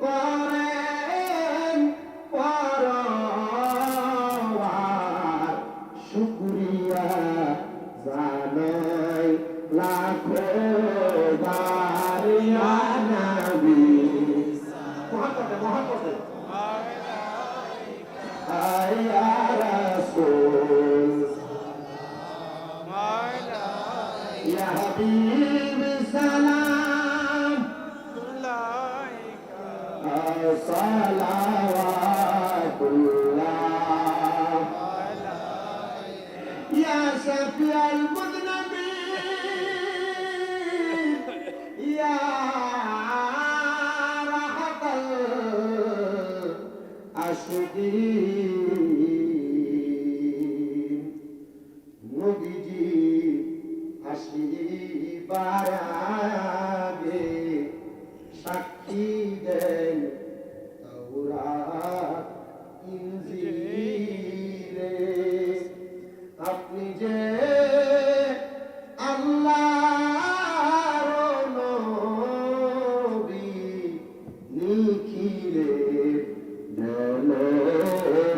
করেন পরওয়ার শুকরিয়া জানাই লাখো বার ইয়া নবী মহাপতে ইয়া রাসূল ইয়া হাবিব সালাম সালাওয়াতুল্লাহ ইয়া শাফিউল মুযনিবিন ইয়া রাহমাতাল আশিকিন নবীজি আসিবার আগে সাক্ষী দেন তাওরাত ইনজিলে আপনি যে আল্লাহর নবী নিখিলে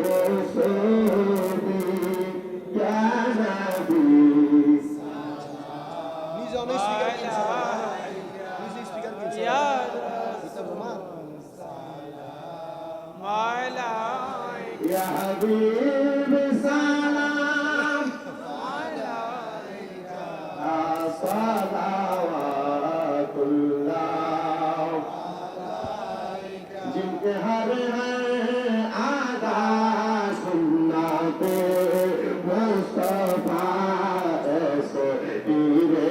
রসূলি ইয়া নবী يا حبيب سلام عليك صلوات الله जिनके हर आदा सुन्नते मुस्तफा ऐसे पीरे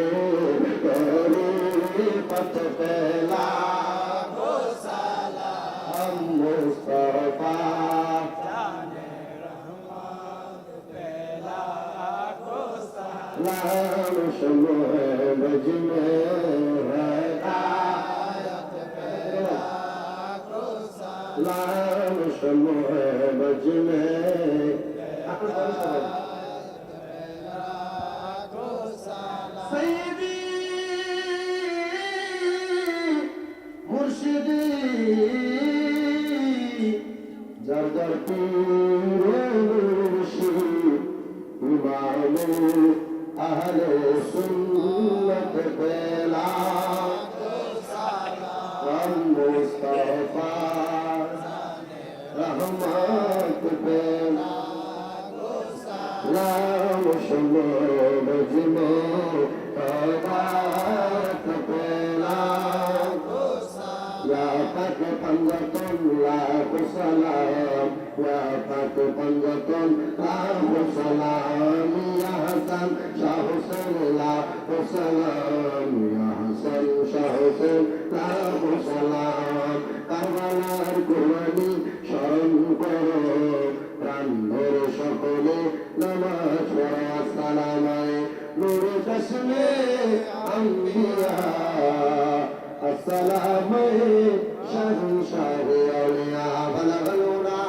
तेरे पथ पेला मुस्तफा लाल शम्ह बज में है लाल शम्ह बज में सैयदी मुर्शिदी जरदर पीर मुर्शिद इमाम अहले सुन्नत पेला मुस्तफा रहमत पेला नाम शम्ह बज में तौबात पेला या पाक पंजतन लाख सलाम या पाक पंजतन लाख सलाम या हसन शाह हुसैन लाख सलाम या हसन शाह हुसैन लाख सलाम কারবালার কুরবানি স্মরণ করো প্রাণ ধরে সকলে নামাজ পড়ো আসসালামায় নূরে চশমে আম্বিয়া আসসালামায় শাহনশাহ আউলিয়া বালাগাল উলা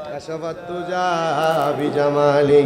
কাশাফাত তুজা বিজামালি